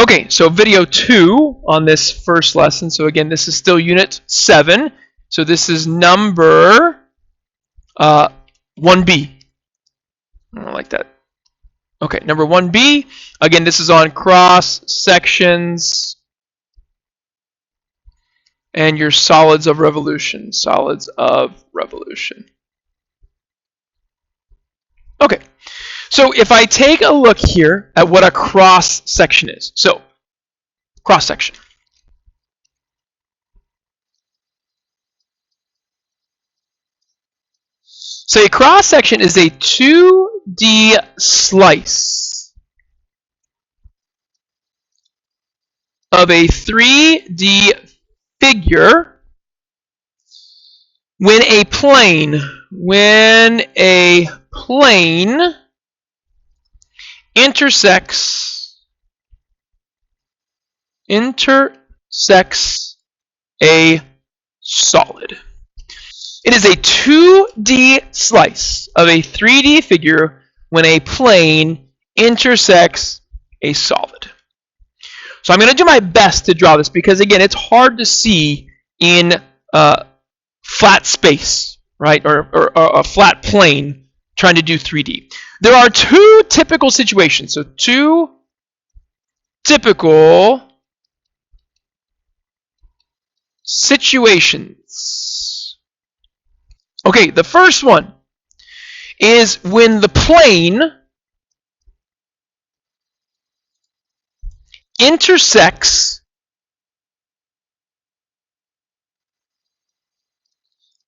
Okay, so video 2 on this first lesson. So again, this is still unit 7. So this is number 1B. I don't like that. Okay, number 1B. Again, this is on cross sections and your solids of revolution. Solids of revolution. Okay, so if I take a look here at what a cross section is. So, cross section. So a cross section is a 2D slice of a 3D figure when a plane intersects a solid. It is a 2D slice of a 3D figure when a plane intersects a solid. So I'm going to do my best to draw this because, again, it's hard to see in flat space, right, or a flat plane trying to do 3D. There are two typical situations. So two typical situations. Okay, the first one is when the plane intersects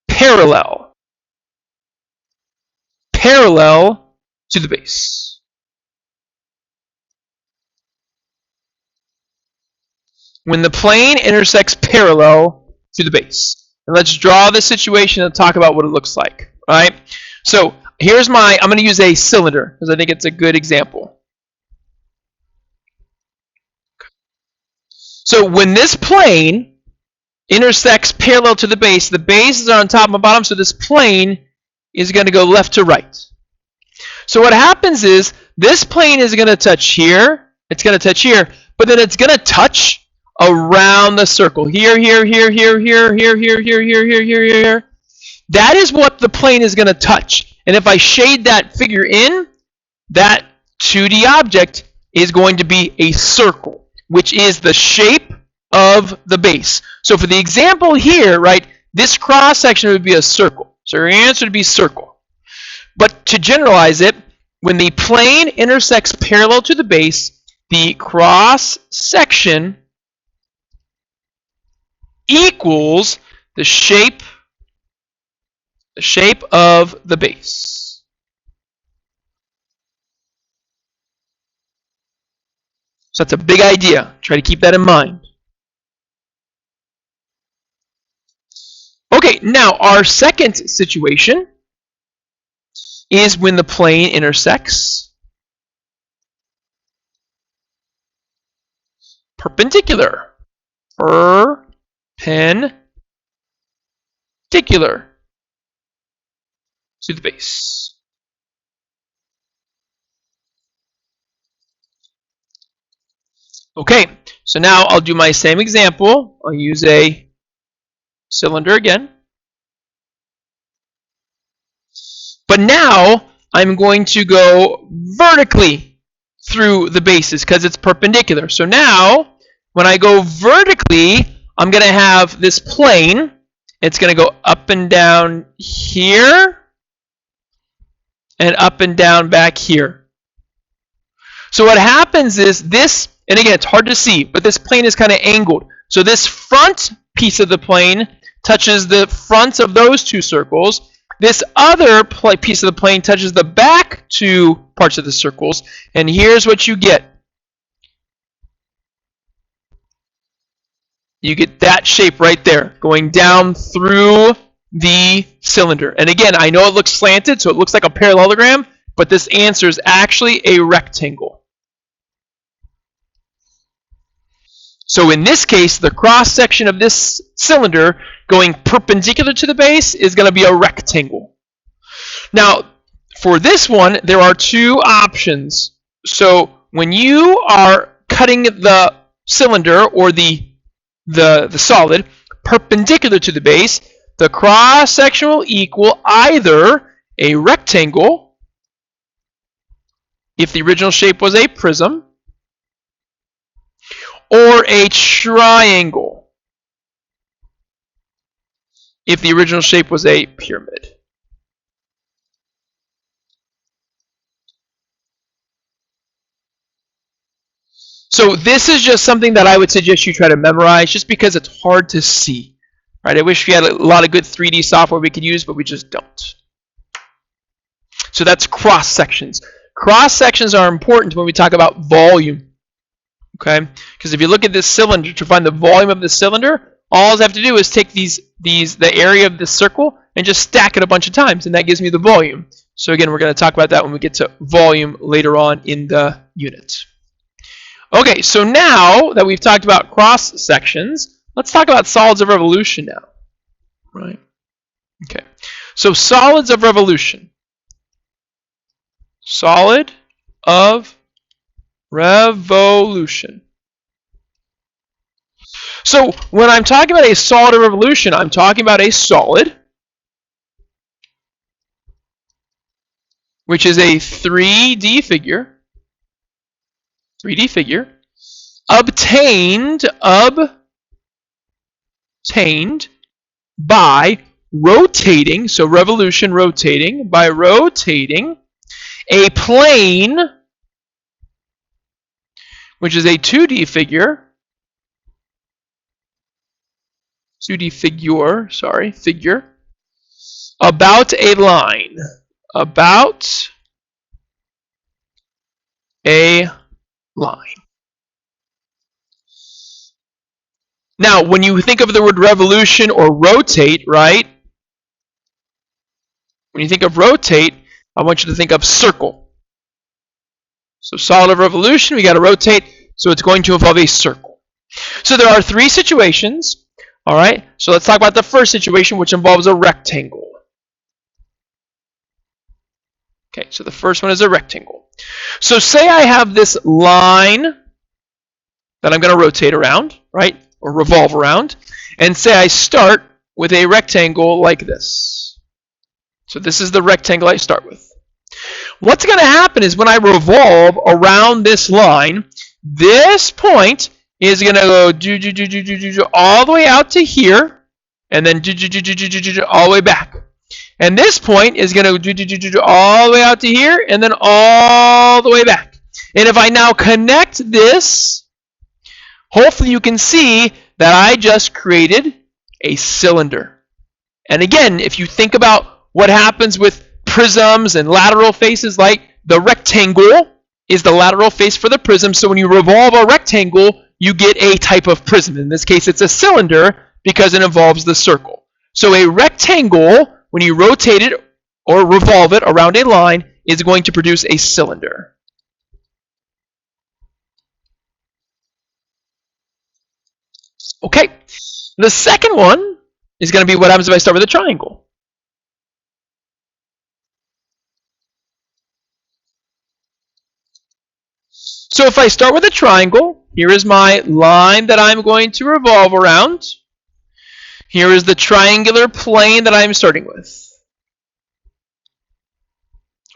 parallel to the base. When the plane intersects parallel to the base. And let's draw the situation and talk about what it looks like. Right? So here's I'm going to use a cylinder because I think it's a good example. So when this plane intersects parallel to the base is on top and bottom, so this plane is going to go left to right. So what happens is this plane is going to touch here, it's going to touch here, but then it's going to touch around the circle. Here. That is what the plane is going to touch. And if I shade that figure in, that 2D object is going to be a circle, which is the shape of the base. So for the example here, right, this cross section would be a circle. So your answer would be circle. But to generalize it, when the plane intersects parallel to the base, the cross section equals the shape of the base. So that's a big idea. Try to keep that in mind. Okay, now our second situation is when the plane intersects perpendicular to the base. Okay, so now I'll do my same example. I'll use a cylinder again. But now I'm going to go vertically through the bases because it's perpendicular. So now when I go vertically, I'm going to have this plane. It's going to go up and down here and up and down back here. So what happens is this, and again, it's hard to see, but this plane is kind of angled. So this front piece of the plane touches the fronts of those two circles. This other piece of the plane touches the back two parts of the circles. And here's what you get. You get that shape right there going down through the cylinder. And again, I know it looks slanted, so it looks like a parallelogram, but this answer is actually a rectangle. So in this case, the cross section of this cylinder going perpendicular to the base is going to be a rectangle. Now, for this one, there are two options. So when you are cutting the cylinder or the solid perpendicular to the base, the cross section will equal either a rectangle, if the original shape was a prism, or a triangle, if the original shape was a pyramid. So this is just something that I would suggest you try to memorize just because it's hard to see. Right? I wish we had a lot of good 3D software we could use, but we just don't. So that's cross sections. Cross sections are important when we talk about volume. Okay? Because if you look at this cylinder, to find the volume of the cylinder, all I have to do is take the area of this circle and just stack it a bunch of times, and that gives me the volume. So again, we're going to talk about that when we get to volume later on in the unit. Okay, so now that we've talked about cross sections, let's talk about solids of revolution now. Right? Okay. So solids of revolution. Solid of revolution. So when I'm talking about a solid of revolution, I'm talking about a solid, which is a 3D figure. 3D figure, obtained by rotating, so revolution rotating, by rotating a plane, which is a 2D figure, figure, about a line, about a line. Now, when you think of the word revolution or rotate, right? When you think of rotate, I want you to think of circle. So solid of revolution, we got to rotate, so it's going to involve a circle. So there are three situations, all right? So let's talk about the first situation, which involves a rectangle. Okay, so the first one is a rectangle. So say I have this line that I'm going to rotate around, right? Or revolve around. And say I start with a rectangle like this. So this is the rectangle I start with. What's going to happen is when I revolve around this line, this point is going to go all the way out to here, and then all the way back. And this point is going to go all the way out to here, and then all the way back. And if I now connect this, hopefully you can see that I just created a cylinder. And again, if you think about what happens with prisms and lateral faces, like the rectangle is the lateral face for the prism. So when you revolve a rectangle, you get a type of prism. In this case, it's a cylinder because it involves the circle. So a rectangle, when you rotate it or revolve it around a line, is going to produce a cylinder. Okay, the second one is going to be what happens if I start with a triangle. So if I start with a triangle, here is my line that I'm going to revolve around. Here is the triangular plane that I'm starting with.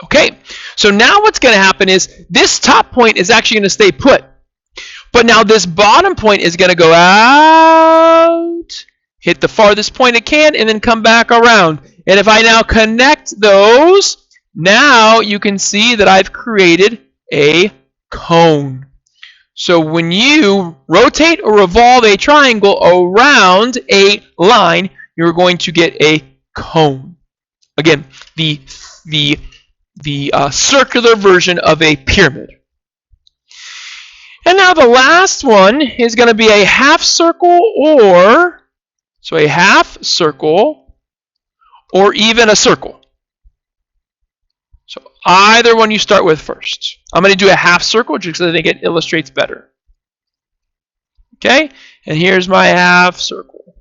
Okay, so now what's going to happen is this top point is actually going to stay put. But now this bottom point is going to go out, hit the farthest point it can, and then come back around. And if I now connect those, now you can see that I've created a cone. So when you rotate or revolve a triangle around a line, you're going to get a cone. Again, the circular version of a pyramid. And now the last one is going to be a half circle or even a circle. So either one you start with first. I'm going to do a half circle just because I think it illustrates better. Okay? And here's my half circle.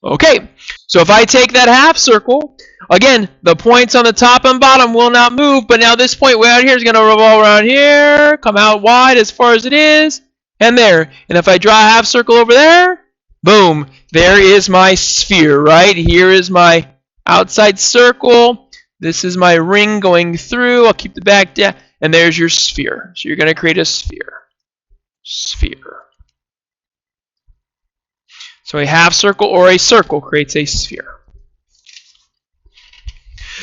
Okay, so if I take that half circle, again, the points on the top and bottom will not move, but now this point way out here is going to revolve around here, come out wide as far as it is, and there. And if I draw a half circle over there, boom, there is my sphere, right? Here is my outside circle. This is my ring going through. I'll keep the back down, and there's your sphere. So you're going to create a sphere. Sphere. So a half circle or a circle creates a sphere.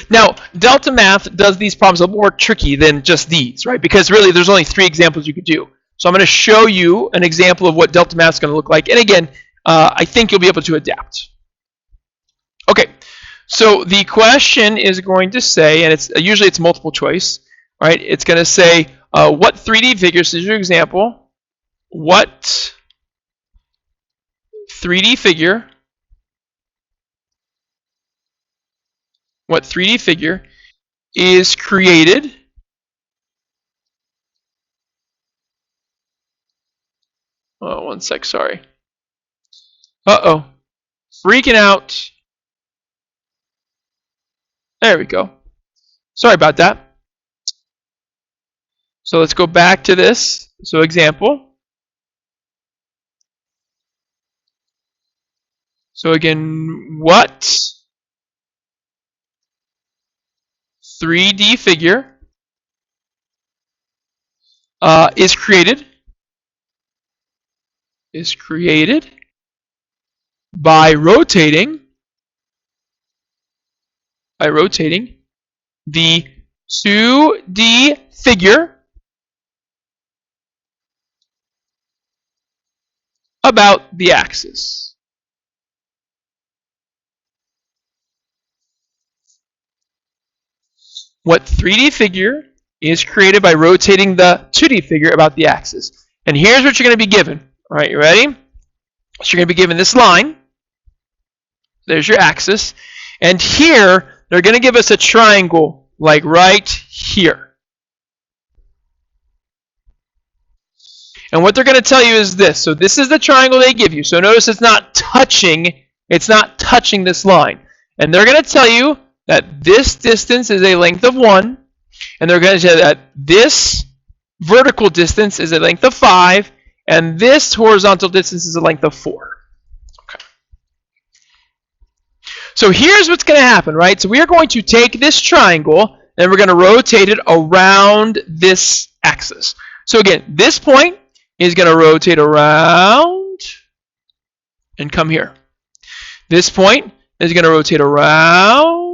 Now, Delta Math does these problems a little more tricky than just these, right? Because really, there's only 3 examples you could do. So I'm going to show you an example of what Delta Math is going to look like. And again, I think you'll be able to adapt. Okay, so the question is going to say, and it's usually it's multiple choice, right? It's going to say, what 3D figures is your example? What 3D figure? What 3D figure is created oh, one sec, sorry. Uh-oh. Freaking out. There we go. Sorry about that. So let's go back to this. So example. So again, what 3D figure is created by rotating the 2D figure about the axis. What 3D figure is created by rotating the 2D figure about the axis? And here's what you're going to be given. All right, you ready? So you're going to be given this line. There's your axis. And here, they're going to give us a triangle, like right here. And what they're going to tell you is this. So this is the triangle they give you. So notice it's not touching this line. And they're going to tell you that this distance is a length of 1, and they're going to say that this vertical distance is a length of 5, and this horizontal distance is a length of 4. Okay. So here's what's going to happen, right? So we are going to take this triangle, and we're going to rotate it around this axis. So again, this point is going to rotate around and come here. This point is going to rotate around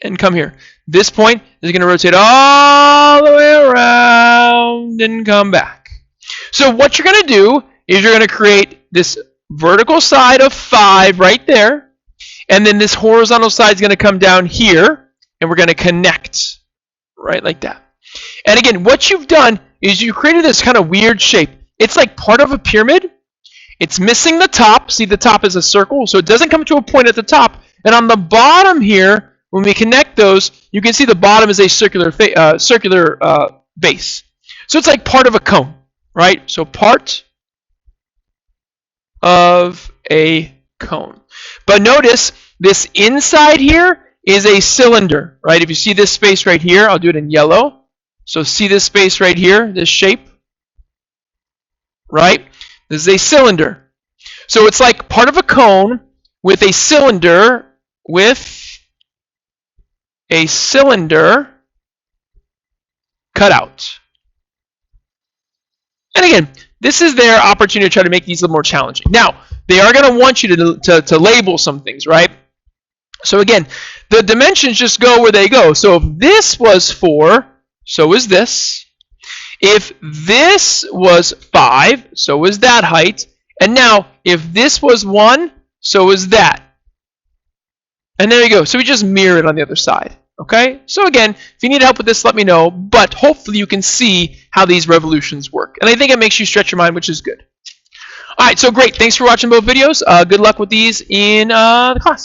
and come here. This point is going to rotate all the way around and come back. So what you're going to do is you're going to create this vertical side of 5 right there, and then this horizontal side is going to come down here, and we're going to connect right like that. And again, what you've done is you created this kind of weird shape. It's like part of a pyramid. It's missing the top. See, the top is a circle, so it doesn't come to a point at the top. And on the bottom here, when we connect those, you can see the bottom is a circular base. So it's like part of a cone, right? So part of a cone. But notice this inside here is a cylinder, right? If you see this space right here, I'll do it in yellow. So see this space right here, this shape, right? This is a cylinder. So it's like part of a cone with a cylinder cut out. And again, this is their opportunity to try to make these a little more challenging. Now, they are going to want you to label some things, right? So again, the dimensions just go where they go. So if this was 4, so is this. If this was 5, so is that height. And now, if this was 1, so is that. And there you go. So we just mirror it on the other side. Okay? So again, if you need help with this, let me know. But hopefully you can see how these revolutions work. And I think it makes you stretch your mind, which is good. All right, so great. Thanks for watching both videos. Good luck with these in the class.